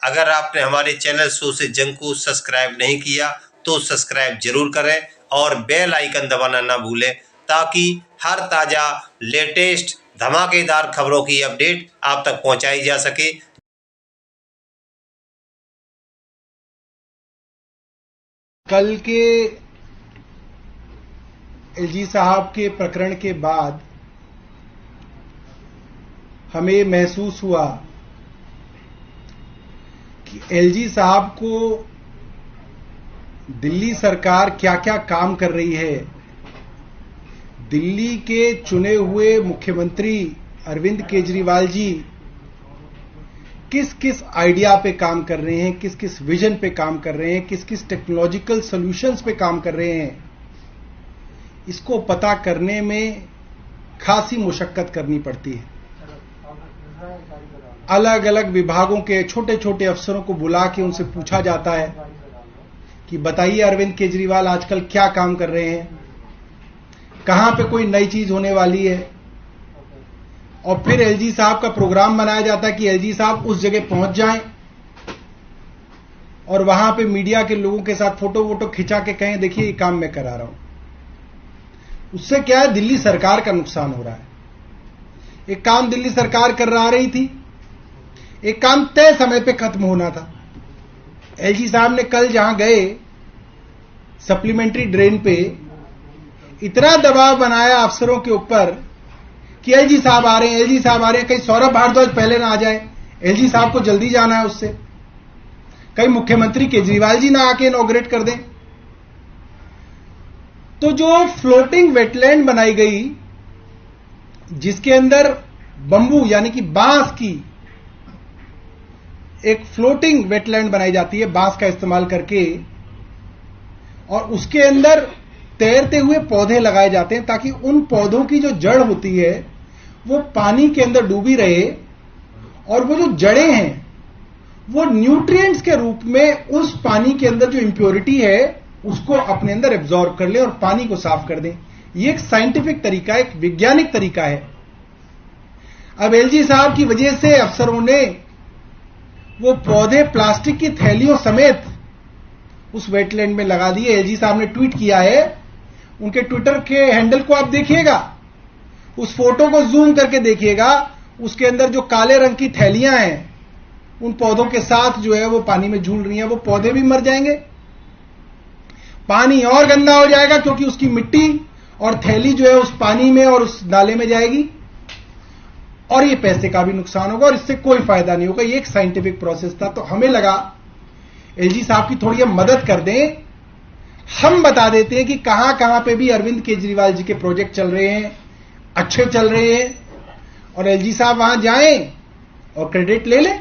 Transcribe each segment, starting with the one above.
अगर आपने हमारे चैनल शो से जंग को सब्सक्राइब नहीं किया तो सब्सक्राइब जरूर करें और बेल आइकन दबाना ना भूलें, ताकि हर ताज़ा लेटेस्ट धमाकेदार खबरों की अपडेट आप तक पहुंचाई जा सके। कल के एलजी साहब के प्रकरण के बाद हमें महसूस हुआ कि एलजी साहब को दिल्ली सरकार क्या क्या काम कर रही है। दिल्ली के चुने हुए मुख्यमंत्री अरविंद केजरीवाल जी किस किस आइडिया पे काम कर रहे हैं, किस किस विजन पे काम कर रहे हैं, किस किस टेक्नोलॉजिकल सॉल्यूशंस पे काम कर रहे हैं, इसको पता करने में खासी मुशक्कत करनी पड़ती है। अलग अलग विभागों के छोटे छोटे अफसरों को बुला के उनसे पूछा जाता है कि बताइए अरविंद केजरीवाल आजकल क्या काम कर रहे हैं, कहां पे कोई नई चीज होने वाली है। और फिर एलजी साहब का प्रोग्राम बनाया जाता है कि एलजी साहब उस जगह पहुंच जाएं और वहां पे मीडिया के लोगों के साथ फोटो वोटो खिंचा के कहें देखिए ये काम मैं करा रहा हूं। उससे क्या है, दिल्ली सरकार का नुकसान हो रहा है। एक काम दिल्ली सरकार कर रही थी, एक काम तय समय पे खत्म होना था। एलजी साहब ने कल जहां गए सप्लीमेंट्री ड्रेन पे इतना दबाव बनाया अफसरों के ऊपर कि एलजी साहब आ रहे हैं, एलजी साहब आ रहे हैं, कहीं सौरभ भारद्वाज पहले ना आ जाए, एलजी साहब को जल्दी जाना है उससे, कहीं मुख्यमंत्री केजरीवाल जी ना आके इनॉग्रेट कर दें। तो जो फ्लोटिंग वेटलैंड बनाई गई जिसके अंदर बंबू यानी कि बांस की एक फ्लोटिंग वेटलैंड बनाई जाती है बांस का इस्तेमाल करके, और उसके अंदर तैरते हुए पौधे लगाए जाते हैं ताकि उन पौधों की जो जड़ होती है वो पानी के अंदर डूबी रहे और वो जो जड़ें हैं वो न्यूट्रिएंट्स के रूप में उस पानी के अंदर जो इंप्योरिटी है उसको अपने अंदर एब्जॉर्ब कर ले और पानी को साफ कर दें। ये एक साइंटिफिक तरीका, एक वैज्ञानिक तरीका है। अब एलजी साहब की वजह से अफसरों ने वो पौधे प्लास्टिक की थैलियों समेत उस वेटलैंड में लगा दिए। एलजी साहब ने ट्वीट किया है, उनके ट्विटर के हैंडल को आप देखिएगा, उस फोटो को जूम करके देखिएगा, उसके अंदर जो काले रंग की थैलियां हैं उन पौधों के साथ जो है वो पानी में झूल रही हैं। वो पौधे भी मर जाएंगे, पानी और गंदा हो जाएगा क्योंकि उसकी मिट्टी और थैली जो है उस पानी में और उस नाले में जाएगी, और ये पैसे का भी नुकसान होगा और इससे कोई फायदा नहीं होगा। ये एक साइंटिफिक प्रोसेस था। तो हमें लगा एलजी साहब की थोड़ी हम मदद कर दें, हम बता देते हैं कि कहां कहां पे भी अरविंद केजरीवाल जी के प्रोजेक्ट चल रहे हैं, अच्छे चल रहे हैं, और एलजी साहब वहां जाएं और क्रेडिट ले लें।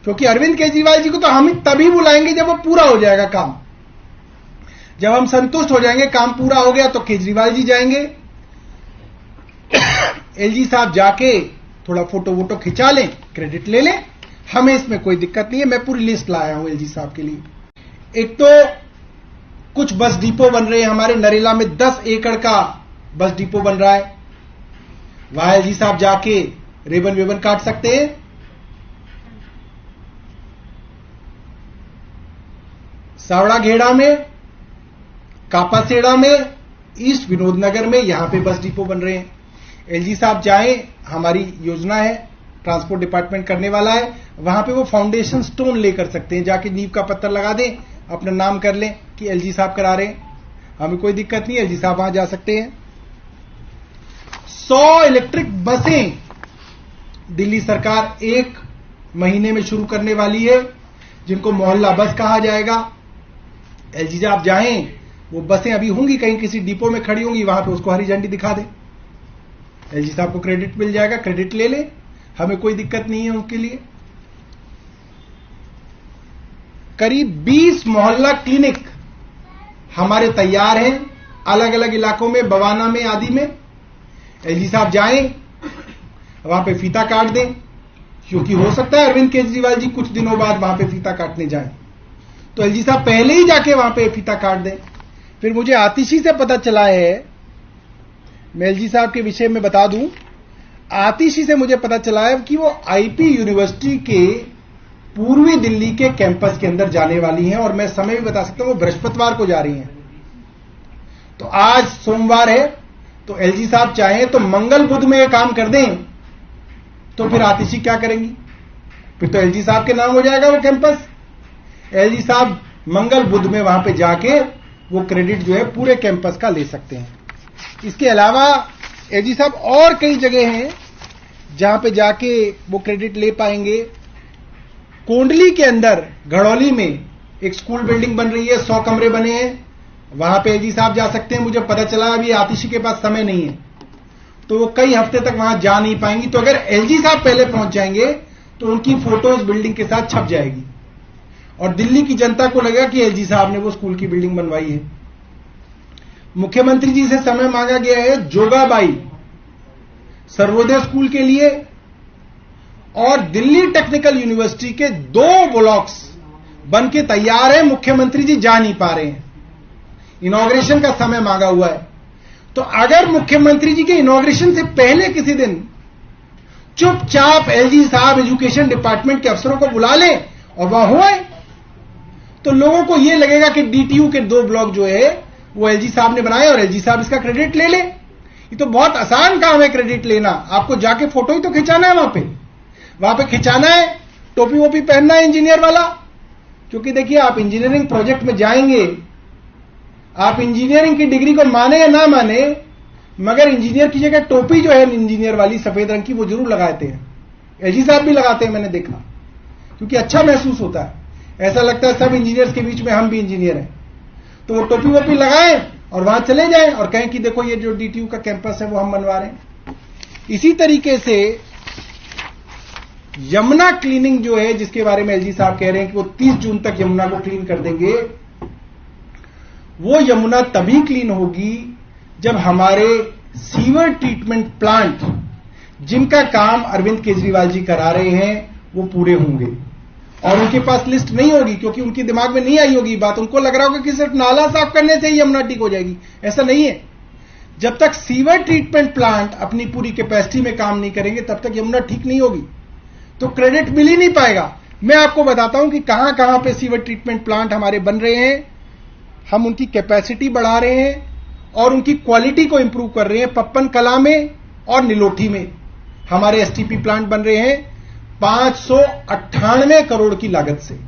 क्योंकि अरविंद केजरीवाल जी को तो हम तभी बुलाएंगे जब वो पूरा हो जाएगा काम। जब हम संतुष्ट हो जाएंगे काम पूरा हो गया तो केजरीवाल जी जाएंगे, एलजी साहब जाके थोड़ा फोटो वोटो खिंचा लें, क्रेडिट ले लें, हमें इसमें कोई दिक्कत नहीं है। मैं पूरी लिस्ट लाया हूं एलजी साहब के लिए। एक तो कुछ बस डिपो बन रहे हैं हमारे नरेला में, 10 एकड़ का बस डिपो बन रहा है, वहां एलजी साहब जाके रेबन वेबन काट सकते हैं। सावड़ा घेड़ा में, कापासेड़ा में, ईस्ट विनोदनगर में, यहां पे बस डिपो बन रहे हैं। एलजी साहब जाएं, हमारी योजना है, ट्रांसपोर्ट डिपार्टमेंट करने वाला है, वहां पे वो फाउंडेशन स्टोन लेकर सकते हैं, जाके नींव का पत्थर लगा दें, अपना नाम कर लें कि एलजी साहब करा रहे हैं, हमें कोई दिक्कत नहीं है, एलजी साहब वहां जा सकते हैं। 100 इलेक्ट्रिक बसें दिल्ली सरकार 1 महीने में शुरू करने वाली है, जिनको मोहल्ला बस कहा जाएगा। एलजी साहब जाएं, वो बसें अभी होंगी कहीं किसी डिपो में खड़ी होंगी, वहां पे उसको हरी झंडी दिखा दें, एलजी साहब को क्रेडिट मिल जाएगा, क्रेडिट ले लें, हमें कोई दिक्कत नहीं है उनके लिए। करीब 20 मोहल्ला क्लिनिक हमारे तैयार हैं अलग अलग इलाकों में, बवाना में आदि में। एलजी साहब जाएं, वहां पे फीता काट दें, क्योंकि हो सकता है अरविंद केजरीवाल जी कुछ दिनों बाद वहां पे फीता काटने जाएं, तो एलजी साहब पहले ही जाके वहां पे फीता काट दें। फिर मुझे आतिशी से पता चला है, मैं एलजी साहब के विषय में बता दूं, आतिशी से मुझे पता चला है कि वो आईपी यूनिवर्सिटी के पूर्वी दिल्ली के कैंपस के अंदर जाने वाली हैं, और मैं समय भी बता सकता हूं, वो बृहस्पतिवार को जा रही हैं। तो आज सोमवार है, तो एलजी साहब चाहें तो मंगल बुध में ये काम कर दें, तो फिर आतिशी क्या करेंगी? फिर तो एलजी साहब के नाम हो जाएगा वो कैंपस। एलजी साहब मंगल बुध में वहां पे जाके वो क्रेडिट जो है पूरे कैंपस का ले सकते हैं। इसके अलावा एलजी साहब और कई जगह हैं जहां पे जाके वो क्रेडिट ले पाएंगे। कोंडली के अंदर घड़ौली में एक स्कूल बिल्डिंग बन रही है, 100 कमरे बने हैं, वहां पे एलजी साहब जा सकते हैं। मुझे पता चला अभी आतिशी के पास समय नहीं है, तो वो कई हफ्ते तक वहां जा नहीं पाएंगी। तो अगर एलजी साहब पहले पहुंच जाएंगे तो उनकी फोटो उस बिल्डिंग के साथ छप जाएगी, और दिल्ली की जनता को लगेगा कि एलजी साहब ने वो स्कूल की बिल्डिंग बनवाई है। मुख्यमंत्री जी से समय मांगा गया है जोगाबाई सर्वोदय स्कूल के लिए, और दिल्ली टेक्निकल यूनिवर्सिटी के 2 ब्लॉक्स बन के तैयार है, मुख्यमंत्री जी जा नहीं पा रहे हैं। इनॉग्रेशन का समय मांगा हुआ है। तो अगर मुख्यमंत्री जी के इनॉग्रेशन से पहले किसी दिन चुपचाप एलजी साहब एजुकेशन डिपार्टमेंट के अफसरों को बुला लें और वहां हुए, तो लोगों को यह लगेगा कि डीटीयू के 2 ब्लॉक जो है वो एलजी साहब ने बनाए और एलजी साहब इसका क्रेडिट ले ले। ये तो बहुत आसान काम है क्रेडिट लेना। आपको जाके फोटो ही तो खिंचाना है, वहां पे खिंचाना है, टोपी वोपी पहनना है इंजीनियर वाला। क्योंकि देखिए, आप इंजीनियरिंग प्रोजेक्ट में जाएंगे, आप इंजीनियरिंग की डिग्री को माने या ना माने, मगर इंजीनियर की जगह टोपी जो है इंजीनियर वाली सफेद रंग की वो जरूर लगाते हैं। एलजी साहब भी लगाते हैं, मैंने देखा, क्योंकि अच्छा महसूस होता है। ऐसा लगता है सब इंजीनियर्स के बीच में हम भी इंजीनियर हैं। तो वो टोपी वोपी लगाएं और वहां चले जाएं और कहें कि देखो ये जो डीटीयू का कैंपस है वो हम बनवा रहे हैं। इसी तरीके से यमुना क्लीनिंग जो है, जिसके बारे में एलजी साहब कह रहे हैं कि वो 30 जून तक यमुना को क्लीन कर देंगे, वो यमुना तभी क्लीन होगी जब हमारे सीवर ट्रीटमेंट प्लांट, जिनका काम अरविंद केजरीवाल जी करा रहे हैं, वो पूरे होंगे। और उनके पास लिस्ट नहीं होगी, क्योंकि उनके दिमाग में नहीं आई होगी बात। उनको लग रहा होगा कि सिर्फ नाला साफ करने से ही यमुना ठीक हो जाएगी। ऐसा नहीं है। जब तक सीवर ट्रीटमेंट प्लांट अपनी पूरी कैपेसिटी में काम नहीं करेंगे, तब तक यमुना ठीक नहीं होगी। तो क्रेडिट मिल ही नहीं पाएगा। मैं आपको बताता हूं कि कहां कहां पे सीवर ट्रीटमेंट प्लांट हमारे बन रहे हैं। हम उनकी कैपेसिटी बढ़ा रहे हैं और उनकी क्वालिटी को इंप्रूव कर रहे हैं। पप्पन कला में और निलोठी में हमारे एसटीपी प्लांट बन रहे हैं 598 करोड़ की लागत से।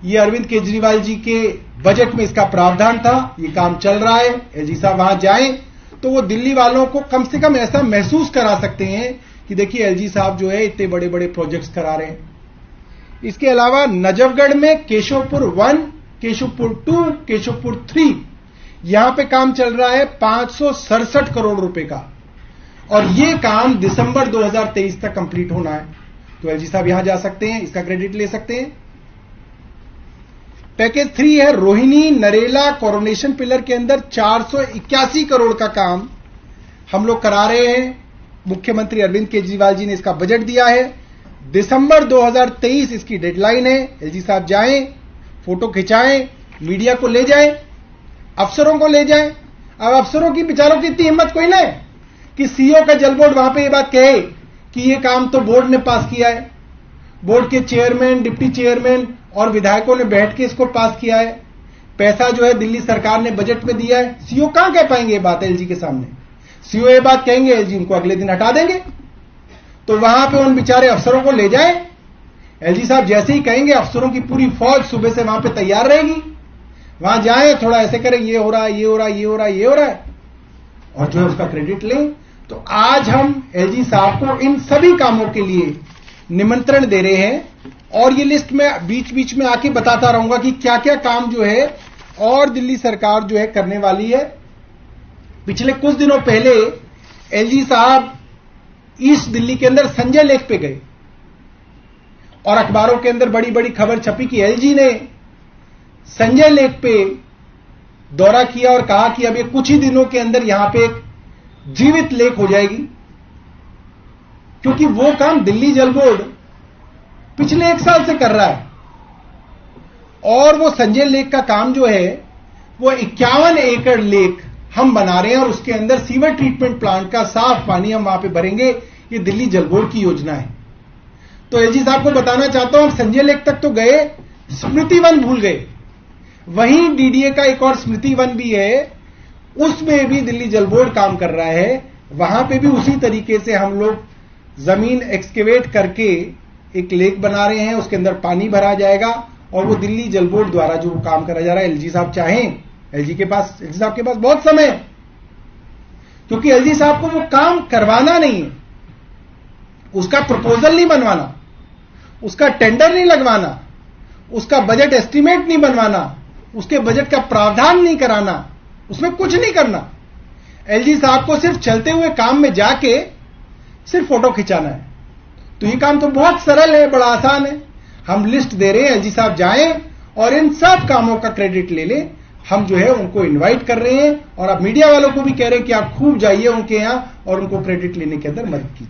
ये अरविंद केजरीवाल जी के बजट में इसका प्रावधान था। ये काम चल रहा है। एलजी साहब वहां जाएं तो वो दिल्ली वालों को कम से कम ऐसा महसूस करा सकते हैं कि देखिए एलजी साहब जो है इतने बड़े बड़े प्रोजेक्ट्स करा रहे हैं। इसके अलावा नजफगढ़ में केशवपुर 1, केशवपुर 2, केशवपुर 3, यहां पे काम चल रहा है 567 करोड़ रुपए का, और ये काम दिसंबर 2023 तक कंप्लीट होना है। तो एलजी साहब यहां जा सकते हैं, इसका क्रेडिट ले सकते हैं। पैकेज 3 है रोहिणी नरेला कोरोनेशन पिलर के अंदर 481 करोड़ का काम हम लोग करा रहे हैं। मुख्यमंत्री अरविंद केजरीवाल जी ने इसका बजट दिया है। दिसंबर 2023 इसकी डेडलाइन है। एलजी साहब जाएं, फोटो खिंचाएं, मीडिया को ले जाएं, अफसरों को ले जाएं। अब अफसरों की विचारों की इतनी हिम्मत कोई ना है कि सीईओ का जल बोर्ड वहां पे ये बात कहे कि ये काम तो बोर्ड ने पास किया है। बोर्ड के चेयरमैन, डिप्टी चेयरमैन और विधायकों ने बैठ के इसको पास किया है। पैसा जो है दिल्ली सरकार ने बजट में दिया है। सीईओ कहां कह पाएंगे ये बात एलजी के सामने? सीईओ ये बात कहेंगे, एलजी उनको अगले दिन हटा देंगे। तो वहां पे उन बेचारे अफसरों को ले जाए। एलजी साहब जैसे ही कहेंगे, अफसरों की पूरी फौज सुबह से वहां पे तैयार रहेगी। वहां जाए, थोड़ा ऐसे करें, ये हो रहा है, ये हो रहा है, ये हो रहा है, ये हो रहा है, और जो है उसका क्रेडिट लें। तो आज हम एलजी साहब को इन सभी कामों के लिए निमंत्रण दे रहे हैं, और ये लिस्ट में बीच बीच में आके बताता रहूंगा कि क्या क्या काम जो है और दिल्ली सरकार जो है करने वाली है। पिछले कुछ दिनों पहले एलजी साहब ईस्ट दिल्ली के अंदर संजय लेक पे गए और अखबारों के अंदर बड़ी बड़ी खबर छपी कि एलजी ने संजय लेक पे दौरा किया और कहा कि अब ये कुछ ही दिनों के अंदर यहां पे एक जीवित लेक हो जाएगी, क्योंकि वो काम दिल्ली जल बोर्ड पिछले 1 साल से कर रहा है। और वो संजय लेक का काम जो है वो 51 एकड़ लेक हम बना रहे हैं, और उसके अंदर सीवर ट्रीटमेंट प्लांट का साफ पानी हम वहां पे भरेंगे। ये दिल्ली जल बोर्ड की योजना है। तो एलजी साहब को बताना चाहता हूं, संजय लेक तक तो गए, स्मृति वन भूल गए। वहीं डीडीए का एक और स्मृति वन भी है, उसमें भी दिल्ली जल बोर्ड काम कर रहा है। वहां पे भी उसी तरीके से हम लोग जमीन एक्सकेवेट करके एक लेक बना रहे हैं, उसके अंदर पानी भरा जाएगा और वो दिल्ली जल बोर्ड द्वारा जो काम करा जा रहा है। एलजी साहब चाहें, एलजी साहब के पास बहुत समय है, क्योंकि एलजी साहब को वो काम करवाना नहीं है, उसका प्रपोजल नहीं बनवाना, उसका टेंडर नहीं लगवाना, उसका बजट एस्टीमेट नहीं बनवाना, उसके बजट का प्रावधान नहीं कराना, उसमें कुछ नहीं करना। एलजी साहब को सिर्फ चलते हुए काम में जाके सिर्फ फोटो खिंचाना है। तो ये काम तो बहुत सरल है, बड़ा आसान है। हम लिस्ट दे रहे हैं, एलजी साहब जाएं और इन सब कामों का क्रेडिट ले लें। हम जो है उनको इनवाइट कर रहे हैं और आप मीडिया वालों को भी कह रहे हैं कि आप खूब जाइए उनके यहां और उनको क्रेडिट लेने के अंदर मदद कीजिए।